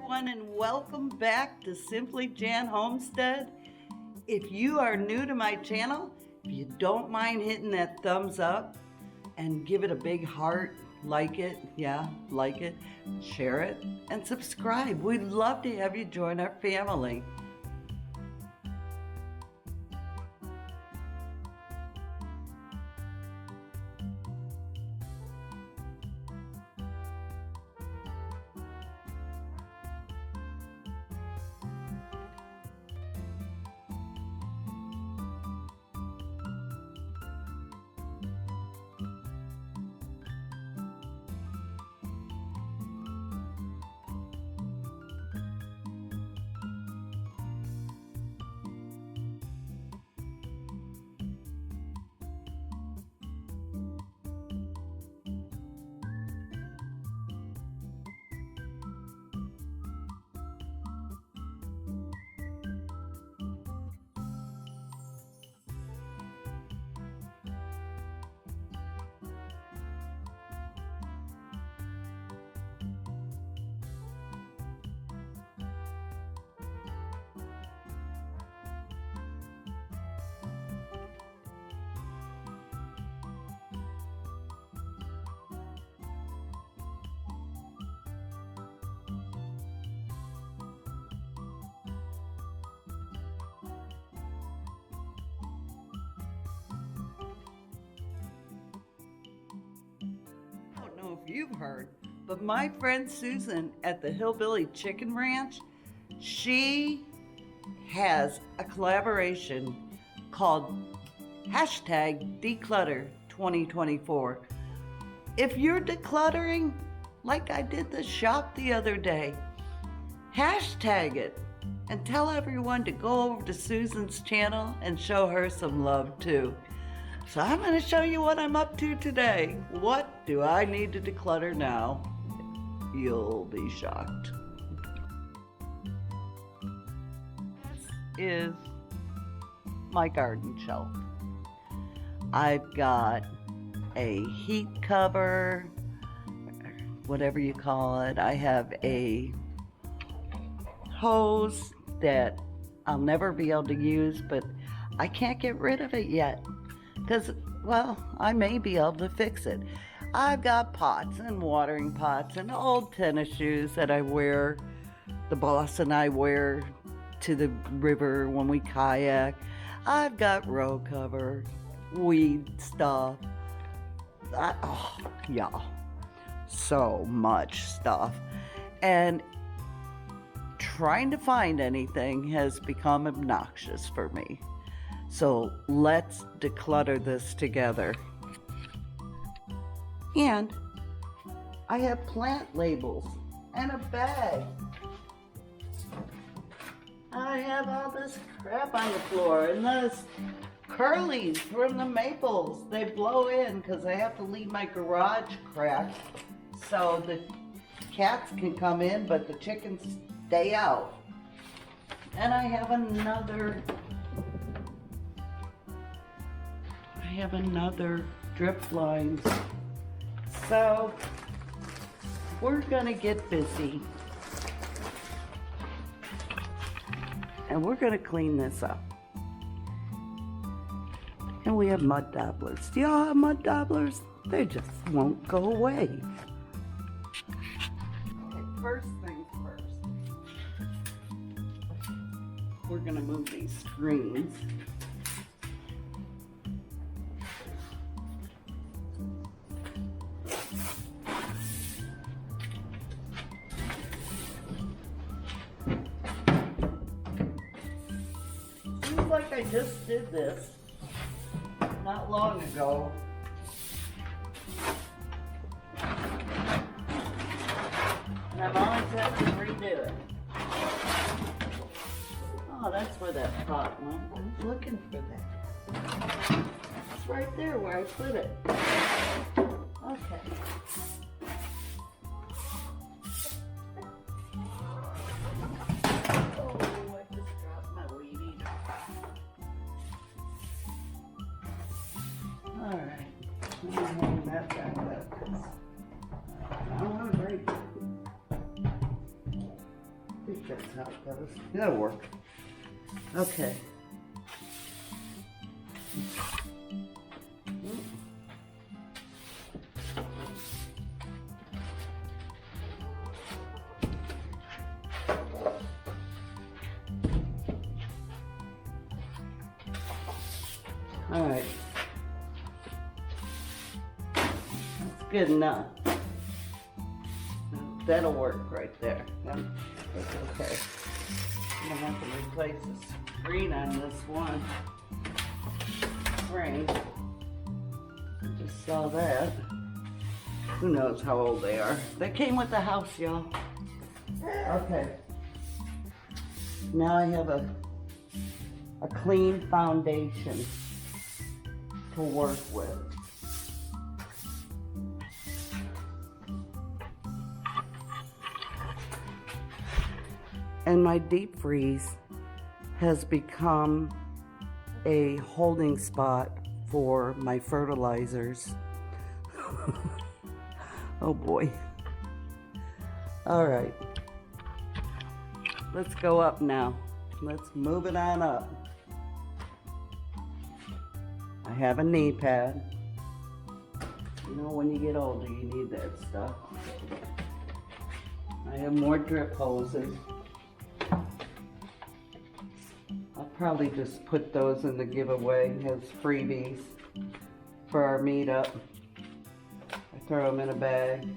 everyone, and welcome back to Simply Jan Homestead. If you are new to my channel, if you don't mind hitting that thumbs up and give it a big heart, like it, share it, and subscribe. We'd love to have you join our family. If you've heard, but my friend Susan at the Hillbilly Chicken Ranch, she has a collaboration called #Declutter 2024. If you're decluttering, like I did the shop the other day, hashtag it and tell everyone to go over to Susan's channel and show her some love too. So I'm going to show you what I'm up to today. What do I need to declutter now? You'll be shocked. This is my garden shelf. I've got a heat cover, whatever you call it. I have a hose that I'll never be able to use, but I can't get rid of it yet. Because, well, I may be able to fix it. I've got pots and watering pots and old tennis shoes that I wear. The boss and I wear to the river when we kayak. I've got row cover, weed stuff. So much stuff. And trying to find anything has become obnoxious for me. So let's declutter this together. And I have plant labels and a bag. I have all this crap on the floor and this curlies from the maples. They blow in because I have to leave my garage cracked so the cats can come in but the chickens stay out. And I have another drip lines. So we're gonna get busy and we're gonna clean this up. And we have mud dabblers. Do y'all have mud dabblers? They just won't go away. Okay, first things first. We're gonna move these screens. Like I just did this not long ago. And I've always had to redo it. Oh, that's where that pot went. I was looking for that. It's right there where I put it. Okay. think that's how it goes. That'll work. Okay. All right. That's good enough. That'll work right there. That's okay. I'm gonna have to replace the screen on this one frame. I just saw that. Who knows how old they are? They came with the house, y'all. Okay. Now I have a clean foundation to work with. And my deep freeze has become a holding spot for my fertilizers. Oh boy. All right. Let's go up now. Let's move it on up. I have a knee pad. You know, when you get older, you need that stuff. I have more drip hoses. I'll probably just put those in the giveaway as freebies for our meetup. I throw them in a bag.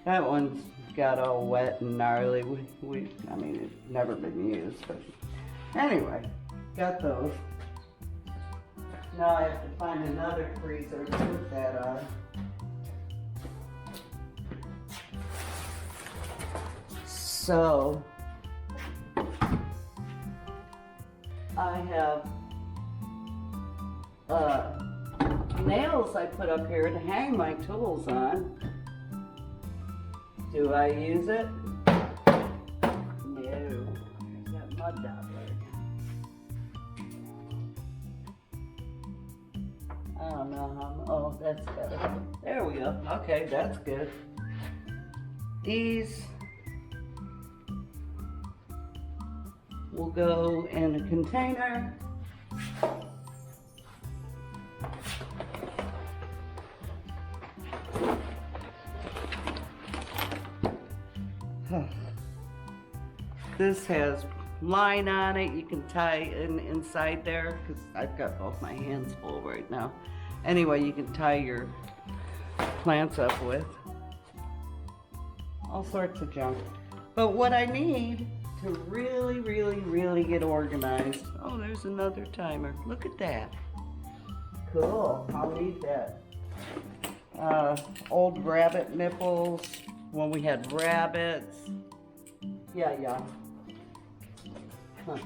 That one's got all wet and gnarly. I mean, it's never been used, but anyway, got those. Now I have to find another freezer to put that on. So I have nails I put up here to hang my tools on. Do I use it? No. There's that mud dabbler again. I don't know how. Oh, that's better. There we go. Okay, that's good. These will go in a container. This has line on it. You can tie inside there because I've got both my hands full right now. Anyway, you can tie your plants up with all sorts of junk. But what I need to really, really, really get organized. Oh, there's another timer. Look at that. Cool. I'll need that. Old rabbit nipples when we had rabbits. Yeah. Huh.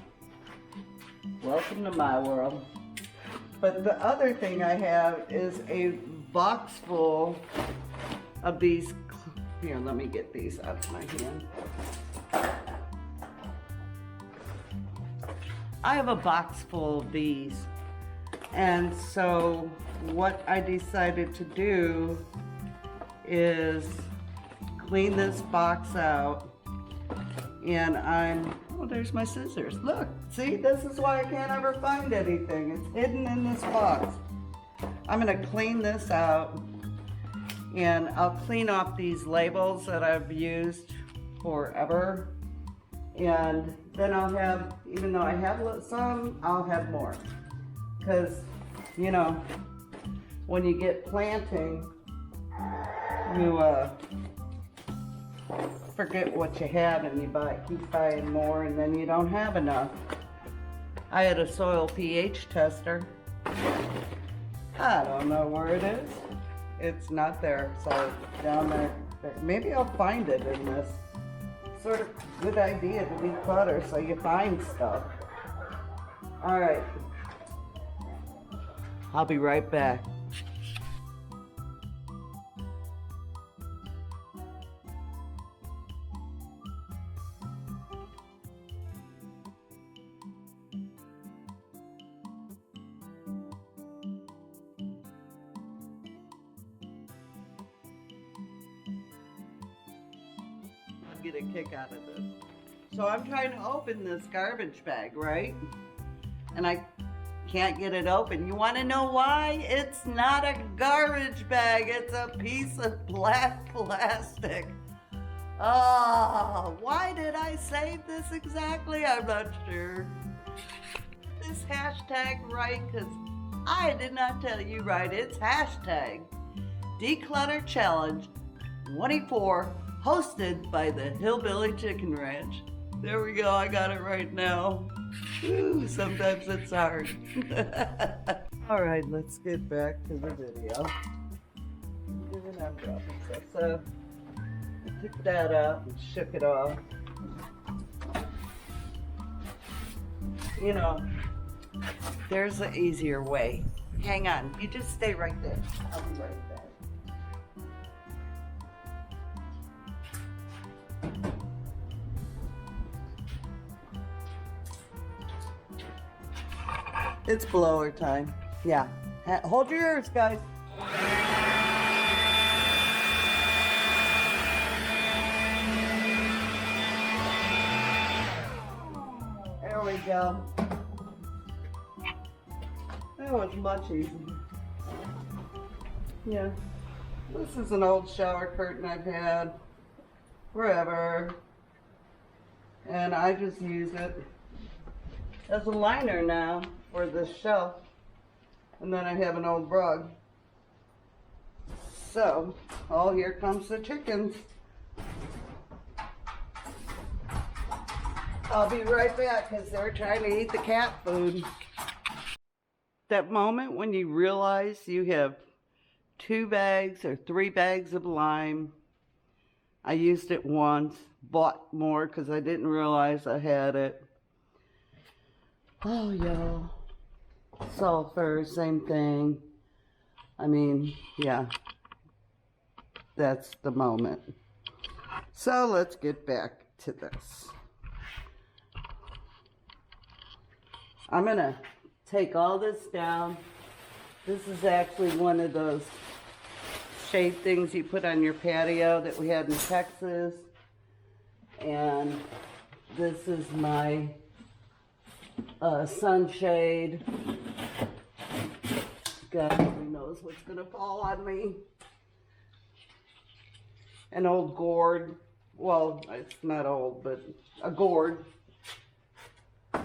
Welcome to my world. But the other thing I have is a box full of these. Here, let me get these out of my hand. I have a box full of these. And so what I decided to do is clean this box out. And oh, there's my scissors. Look, see, this is why I can't ever find anything. It's hidden in this box. I'm gonna clean this out and I'll clean off these labels that I've used forever. And then I'll have, even though I have some, I'll have more. Because, you know, when you get planting, you forget what you have and you keep buying more and then you don't have enough. I had a soil pH tester. I don't know where it is. It's not there, so down there. Maybe I'll find it in this. Sort of good idea to declutter so you find stuff. All right. I'll be right back. Get a kick out of this. So I'm trying to open this garbage bag, right? And I can't get it open. You want to know why? It's not a garbage bag. It's a piece of black plastic. Oh, why did I save this exactly? I'm not sure. This hashtag right, because I did not tell you right. It's hashtag Declutter Challenge 24, hosted by the Hillbilly Chicken Ranch. There we go, I got it right now. Ooh, sometimes it's hard. All right, let's get back to the video. So I took that out and shook it off. You know, there's an easier way. Hang on, you just stay right there. I'll be right back. It's blower time. Yeah. Hold your ears, guys. There we go. That was much easier. Yeah. This is an old shower curtain I've had forever. And I just use it as a liner now for this shelf. And then I have an old rug. So, oh, here comes the chickens. I'll be right back because they're trying to eat the cat food. That moment when you realize you have 2 bags or 3 bags of lime. I used it once, bought more because I didn't realize I had it. Oh, y'all. Sulfur, same thing. I mean, yeah. That's the moment. So let's get back to this. I'm going to take all this down. This is actually one of those shade things you put on your patio that we had in Texas. And this is my sunshade. God only knows what's going to fall on me. An old gourd. Well, it's not old, but a gourd. I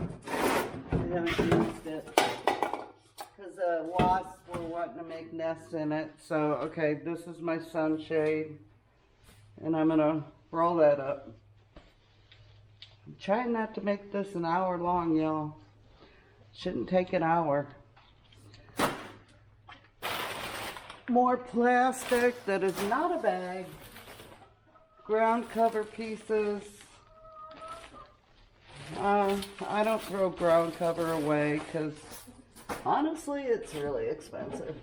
haven't used it because wasps were wanting to make nests in it. So, okay, this is my sunshade, and I'm gonna roll that up. I'm trying not to make this an hour long, y'all. Shouldn't take an hour. More plastic that is not a bag. Ground cover pieces. I don't throw ground cover away because honestly it's really expensive.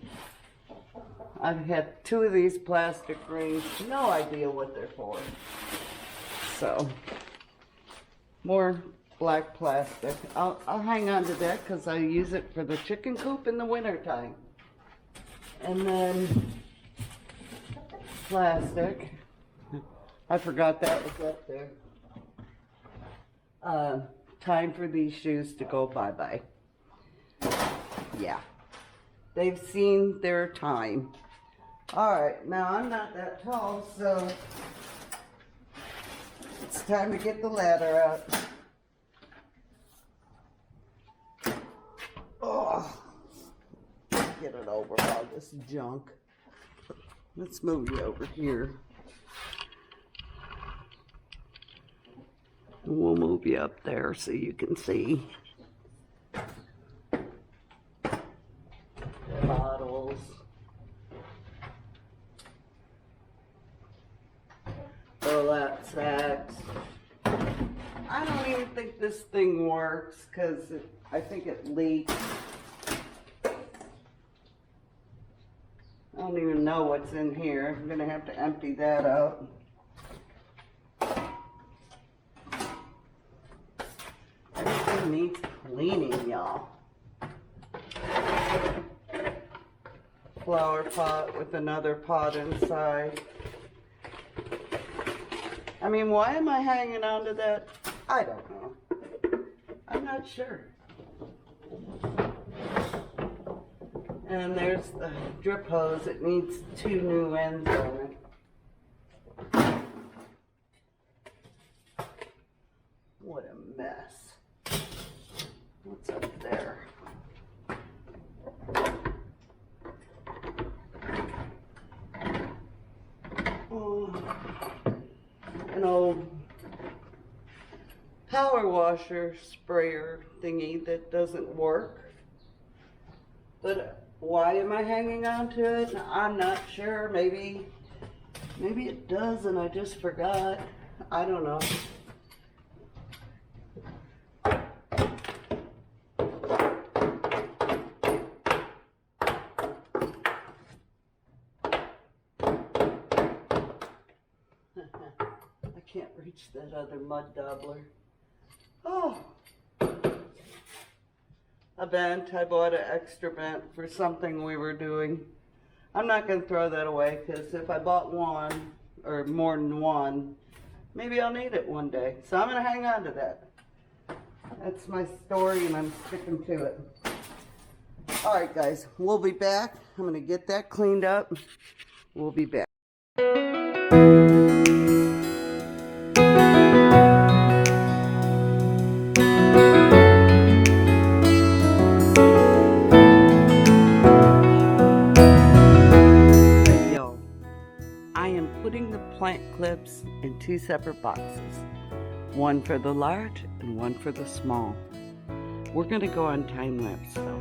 I've had 2 of these plastic rings, no idea what they're for. So, more black plastic. I'll hang on to that because I use it for the chicken coop in the winter time. And then plastic. I forgot that was up there. Time for these shoes to go bye-bye. Yeah. They've seen their time. Alright, now I'm not that tall, so it's time to get the ladder out. Oh, get it over all this junk. Let's move you over here. We'll move you up there so you can see. Bottles. Burlap sacks. I don't even think this thing works because I think it leaks. I don't even know what's in here. I'm going to have to empty that out. Everything needs cleaning, y'all. Flower pot with another pot inside. I mean, why am I hanging on to that I don't know. I'm not sure. And there's the drip hose. It needs 2 new ends on it. What a mess. What's up there? Oh, an old power washer sprayer thingy that doesn't work. But why am I hanging on to it? I'm not sure. Maybe it does and I just forgot. I don't know. I can't reach that other mud daubler. Oh, a vent. I bought an extra vent for something we were doing. I'm not going to throw that away because if I bought one or more than one, maybe I'll need it one day. So I'm going to hang on to that. That's my story and I'm sticking to it. All right, guys, we'll be back. I'm going to get that cleaned up. We'll be back. Plant clips in 2 separate boxes, one for the large and one for the small. We're going to go on time lapse though.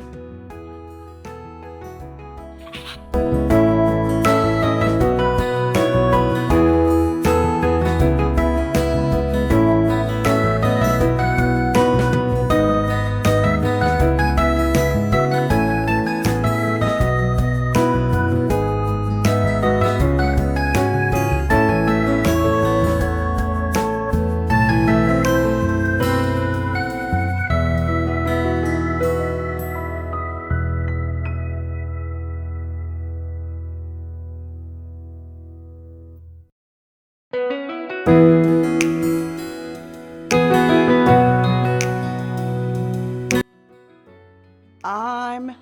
I'm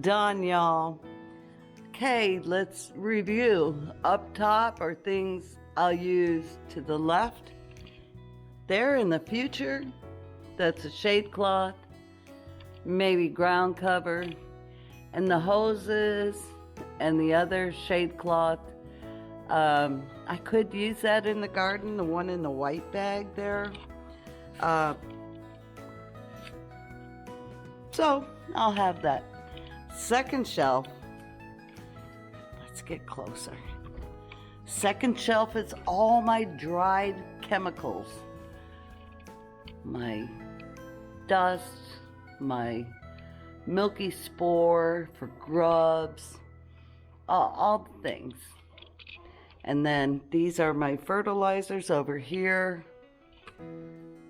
done, y'all. Okay, let's review. Up top are things I'll use to the left. There in the future, that's a shade cloth, maybe ground cover, and the hoses and the other shade cloth. I could use that in the garden, the one in the white bag there. So I'll have that. Second shelf, let's get closer. Second shelf is all my dried chemicals. My dust, my milky spore for grubs, all the things. And then these are my fertilizers over here.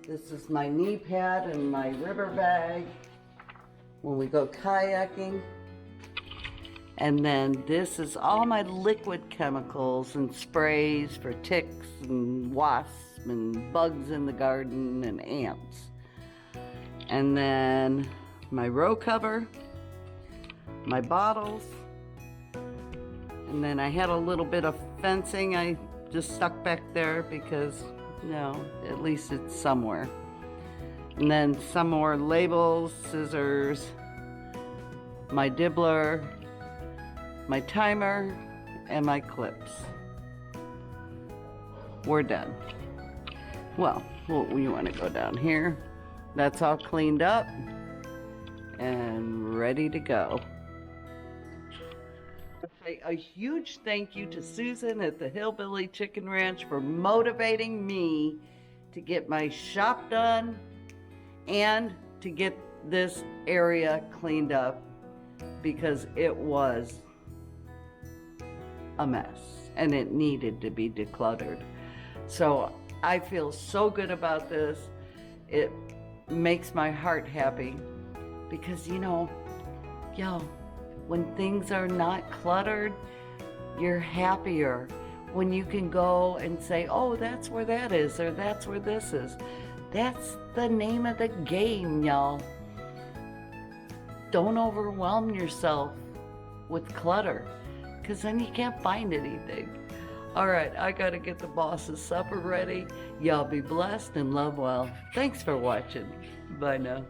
This is my knee pad and my river bag when we go kayaking. And then this is all my liquid chemicals and sprays for ticks and wasps and bugs in the garden and ants. And then my row cover, my bottles, and then I had a little bit of fencing I just stuck back there because, you know, at least it's somewhere. And then some more labels, scissors, my dibbler, my timer, and my clips. We're done. Well, we want to go down here. That's all cleaned up and ready to go. A huge thank you to Susan at the Hillbilly Chicken Ranch for motivating me to get my shop done and to get this area cleaned up because it was a mess and it needed to be decluttered. So I feel so good about this. It makes my heart happy because, you know, when things are not cluttered, you're happier. When you can go and say, oh, that's where that is, or that's where this is. That's the name of the game, y'all. Don't overwhelm yourself with clutter, because then you can't find anything. All right, I gotta get the boss's supper ready. Y'all be blessed and love well. Thanks for watching. Bye now.